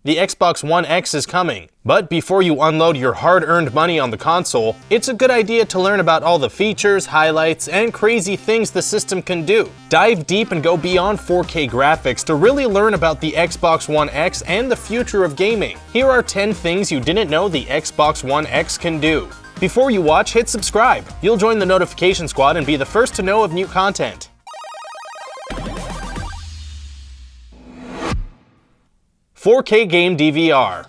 the Xbox One X is coming. But before you unload your hard-earned money on the console, it's a good idea to learn about all the features, highlights, and crazy things the system can do. Dive deep and go beyond 4K graphics to really learn about the Xbox One X and the future of gaming. Here are 10 things you didn't know the Xbox One X can do. Before you watch, hit subscribe. You'll join the notification squad and be the first to know of new content. "4K GAMEDVR".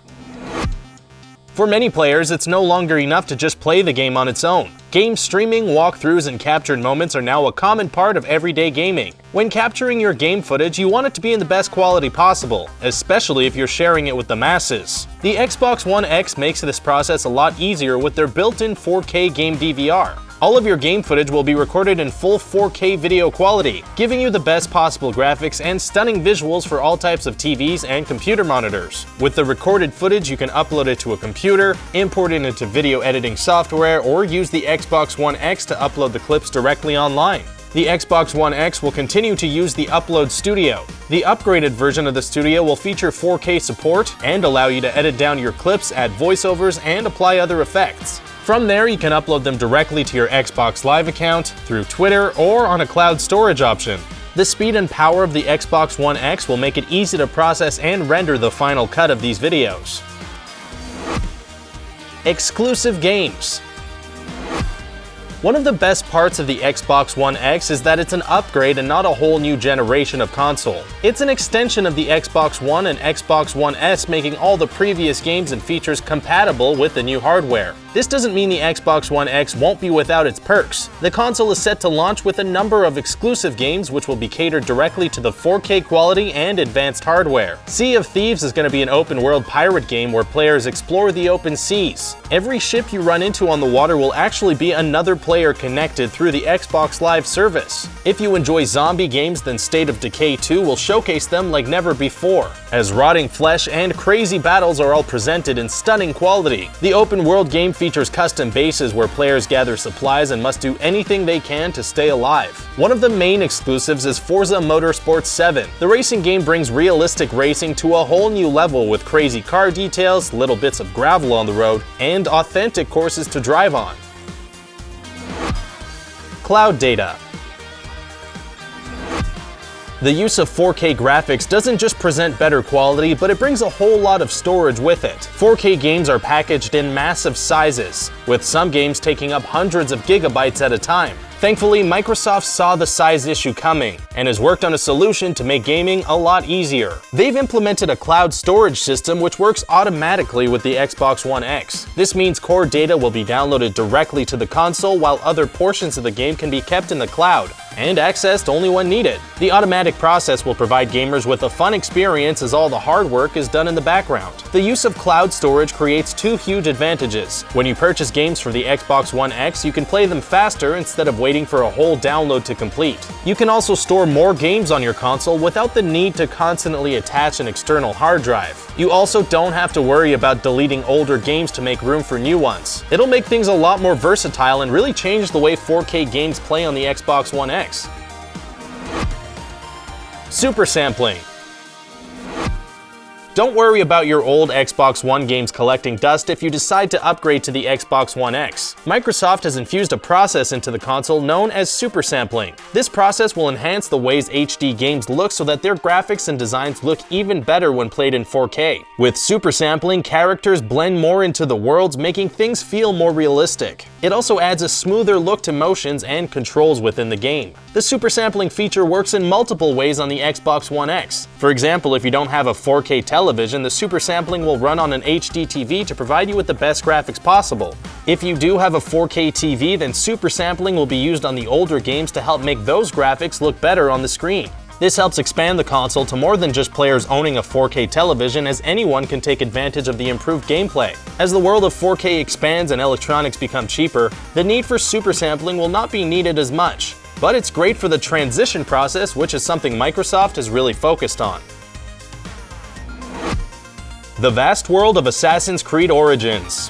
For many players, it's no longer enough to just play the game on its own. Game streaming, walkthroughs, and captured moments are now a common part of everyday gaming. When capturing your game footage, you want it to be in the best quality possible, especially if you're sharing it with the masses. The Xbox One X makes this process a lot easier with their built-in 4K GAMEDVR. All of your game footage will be recorded in full 4K video quality, giving you the best possible graphics and stunning visuals for all types of TVs and computer monitors. With the recorded footage, you can upload it to a computer, import it into video editing software, or use the Xbox One X to upload the clips directly online. The Xbox One X will continue to use the Upload Studio. The upgraded version of the Studio will feature 4K support and allow you to edit down your clips, add voiceovers, and apply other effects. From there, you can upload them directly to your Xbox Live account, through Twitter, or on a cloud storage option. The speed and power of the Xbox One X will make it easy to process and render the final cut of these videos. Exclusive games. One of the best parts of the Xbox One X is that it's an upgrade and not a whole new generation of console. It's an extension of the Xbox One and Xbox One S, making all the previous games and features compatible with the new hardware. This doesn't mean the Xbox One X won't be without its perks. The console is set to launch with a number of exclusive games which will be catered directly to the 4K quality and advanced hardware. Sea of Thieves is going to be an open-world pirate game where players explore the open seas. Every ship you run into on the water will actually be another player connected through the Xbox Live service. If you enjoy zombie games, then State of Decay 2 will showcase them like never before, as rotting flesh and crazy battles are all presented in stunning quality. The open-world game features custom bases where players gather supplies and must do anything they can to stay alive. One of the main exclusives is FORZA Motorsport 7. The racing game brings realistic racing to a whole new level with crazy car details, little bits of gravel on the road, and authentic courses to drive on. Cloud data. The use of 4K graphics doesn't just present better quality, but it brings a whole lot of storage with it. 4K games are packaged in massive sizes, with some games taking up hundreds of gigabytes at a time. Thankfully, Microsoft saw the size issue coming and has worked on a solution to make gaming a lot easier. They've implemented a cloud storage system which works automatically with the Xbox One X. This means core data will be downloaded directly to the console while other portions of the game can be kept in the cloud and accessed only when needed. The automatic process will provide gamers with a fun experience as all the hard work is done in the background. The use of cloud storage creates two huge advantages. When you purchase games for the Xbox One X, you can play them faster instead of waiting for a whole download to complete. You can also store more games on your console without the need to constantly attach an external hard drive. You also don't have to worry about deleting older games to make room for new ones. It'll make things a lot more versatile and really change the way 4K games play on the Xbox One X. Supersampling. Don't worry about your old Xbox One games collecting dust if you decide to upgrade to the Xbox One X. Microsoft has infused a process into the console known as Supersampling. This process will enhance the ways HD games look so that their graphics and designs look even better when played in 4K. With Supersampling, characters blend more into the worlds, making things feel more realistic. It also adds a smoother look to motions and controls within the game. The Supersampling feature works in multiple ways on the Xbox One X. For example, if you don't have a 4K television, the Supersampling will run on an HD TV to provide you with the best graphics possible. If you do have a 4K TV, then Supersampling will be used on the older games to help make those graphics look better on the screen. This helps expand the console to more than just players owning a 4K television, as anyone can take advantage of the improved gameplay. As the world of 4K expands and electronics become cheaper, the need for Supersampling will not be needed as much. But it's great for the transition process, which is something Microsoft has really focused on. The vast world of Assassin's Creed Origins.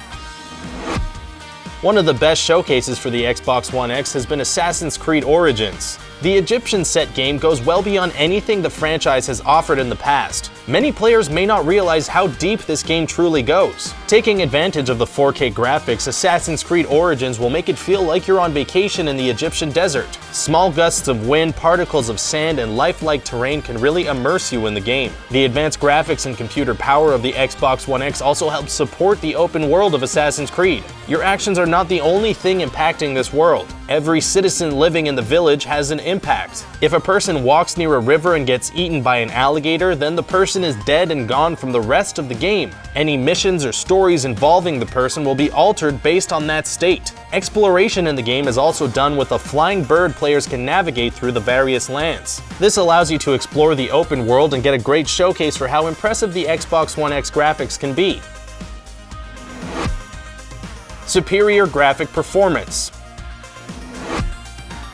One of the best showcases for the Xbox One X has been Assassin's Creed Origins. The Egyptian set game goes well beyond anything the franchise has offered in the past. Many players may not realize how deep this game truly goes. Taking advantage of the 4K graphics, Assassin's Creed Origins will make it feel like you're on vacation in the Egyptian desert. Small gusts of wind, particles of sand, and lifelike terrain can really immerse you in the game. The advanced graphics and computer power of the Xbox One X also helps support the open world of Assassin's Creed. Your actions are not the only thing impacting this world. Every citizen living in the village has an impact. If a person walks near a river and gets eaten by an alligator, then the person is dead and gone from the rest of the game. Any missions or stories involving the person will be altered based on that state. Exploration in the game is also done with a flying bird players can navigate through the various lands. This allows you to explore the open world and get a great showcase for how impressive the Xbox One X graphics can be. Superior graphic performance.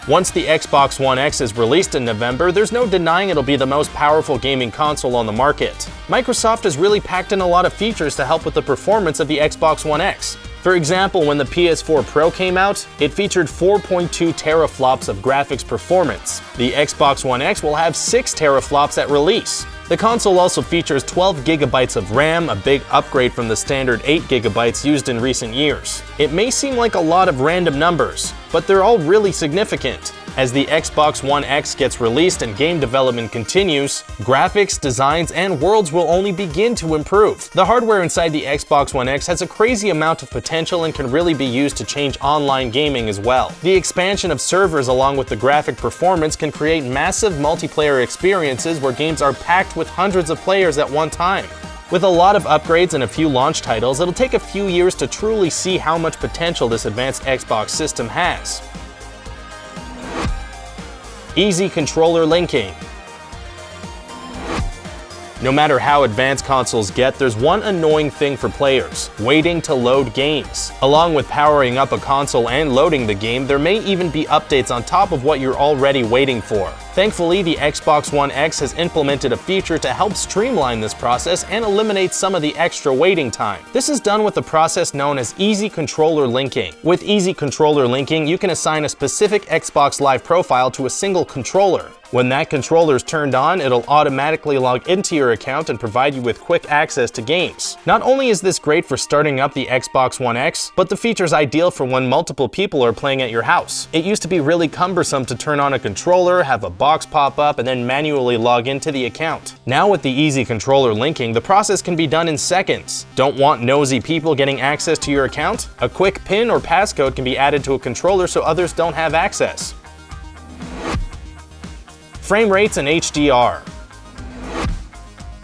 Once the Xbox One X is released in November, there's no denying it'll be the most powerful gaming console on the market. Microsoft has really packed in a lot of features to help with the performance of the Xbox One X. For example, when the PS4 Pro came out, it featured 4.2 teraflops of graphics performance. The Xbox One X will have 6 teraflops at release. The console also features 12 gigabytes of RAM, a big upgrade from the standard 8 gigabytes used in recent years. It may seem like a lot of random numbers, but they're all really significant. As the Xbox One X gets released and game development continues, graphics, designs, and worlds will only begin to improve. The hardware inside the Xbox One X has a crazy amount of potential and can really be used to change online gaming as well. The expansion of servers along with the graphic performance can create massive multiplayer experiences where games are packed with hundreds of players at one time. With a lot of upgrades and a few launch titles, it'll take a few years to truly see how much potential this advanced Xbox system has. Easy controller linking. No matter how advanced consoles get, there's one annoying thing for players: waiting to load games. Along with powering up a console and loading the game, there may even be updates on top of what you're already waiting for. Thankfully, the Xbox One X has implemented a feature to help streamline this process and eliminate some of the extra waiting time. This is done with a process known as Easy Controller Linking. With Easy Controller Linking, you can assign a specific Xbox Live profile to a single controller. When that controller is turned on, it'll automatically log into your account and provide you with quick access to games. Not only is this great for starting up the Xbox One X, but the feature is ideal for when multiple people are playing at your house. It used to be really cumbersome to turn on a controller, have a box pop up, and then manually log into the account. Now with the Easy Controller Linking, the process can be done in seconds. Don't want nosy people getting access to your account? A quick PIN or passcode can be added to a controller so others don't have access. Frame rates and HDR.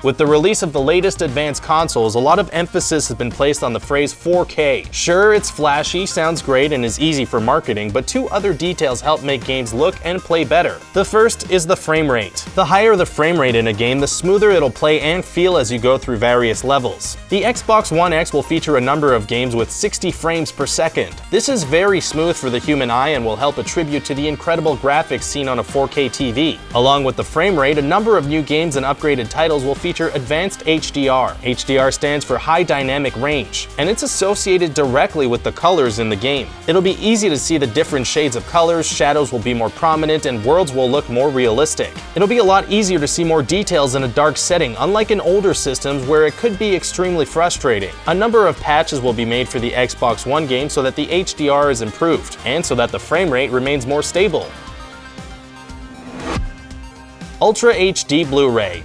With the release of the latest advanced consoles, a lot of emphasis has been placed on the phrase 4K. Sure, it's flashy, sounds great, and is easy for marketing, but two other details help make games look and play better. The first is the frame rate. The higher the frame rate in a game, the smoother it'll play and feel as you go through various levels. The Xbox One X will feature a number of games with 60 frames per second. This is very smooth for the human eye and will help attribute to the incredible graphics seen on a 4K TV. Along with the frame rate, a number of new games and upgraded titles will feature Advanced HDR. HDR stands for High Dynamic Range, and it's associated directly with the colors in the game. It'll be easy to see the different shades of colors, shadows will be more prominent, and worlds will look more realistic. It'll be a lot easier to see more details in a dark setting, unlike in older systems where it could be extremely frustrating. A number of patches will be made for the Xbox One game so that the HDR is improved, and so that the frame rate remains more stable. Ultra HD Blu-ray.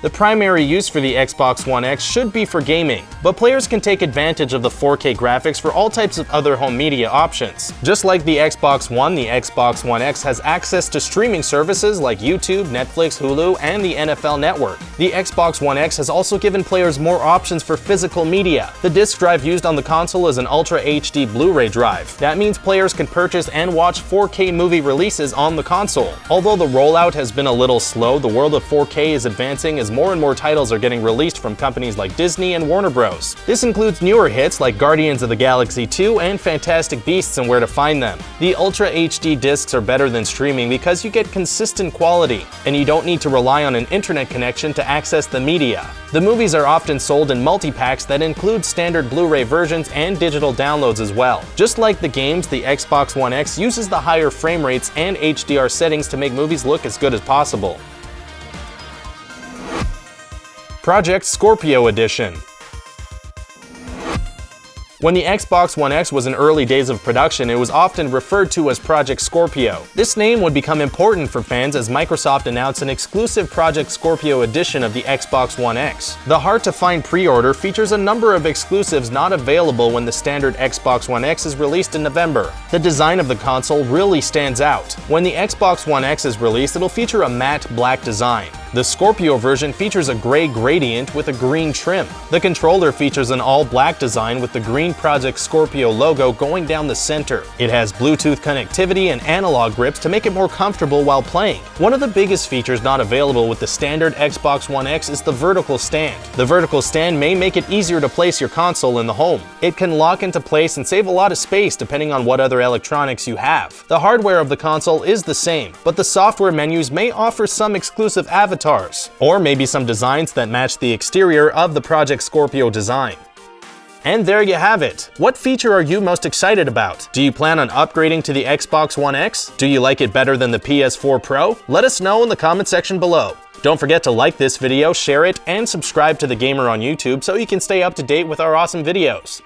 The primary use for the Xbox One X should be for gaming, but players can take advantage of the 4K graphics for all types of other home media options. Just like the Xbox One, the Xbox One X has access to streaming services like YouTube, Netflix, Hulu, and the NFL Network. The Xbox One X has also given players more options for physical media. The disc drive used on the console is an Ultra HD Blu-ray drive. That means players can purchase and watch 4K movie releases on the console. Although the rollout has been a little slow, the world of 4K is advancing as as more and more titles are getting released from companies like Disney and Warner Bros. This includes newer hits like Guardians of the Galaxy 2 and Fantastic Beasts and Where to Find Them. The Ultra HD discs are better than streaming because you get consistent quality, and you don't need to rely on an internet connection to access the media. The movies are often sold in multi-packs that include standard Blu-ray versions and digital downloads as well. Just like the games, the Xbox One X uses the higher frame rates and HDR settings to make movies look as good as possible. Project Scorpio Edition. When the Xbox One X was in early days of production, it was often referred to as Project Scorpio. This name would become important for fans as Microsoft announced an exclusive Project Scorpio edition of the Xbox One X. The hard-to-find pre-order features a number of exclusives not available when the standard Xbox One X is released in November. The design of the console really stands out. When the Xbox One X is released, it'll feature a matte black design. The Scorpio version features a gray gradient with a green trim. The controller features an all-black design with the green Project Scorpio logo going down the center. It has Bluetooth connectivity and analog grips to make it more comfortable while playing. One of the biggest features not available with the standard Xbox One X is the vertical stand. The vertical stand may make it easier to place your console in the home. It can lock into place and save a lot of space depending on what other electronics you have. The hardware of the console is the same, but the software menus may offer some exclusive avatars, or maybe some designs that match the exterior of the Project Scorpio design. And there you have it. What feature are you most excited about? Do you plan on upgrading to the Xbox One X? Do you like it better than the PS4 Pro? Let us know in the comment section below. Don't forget to like this video, share it, and subscribe to The Gamer on YouTube so you can stay up to date with our awesome videos.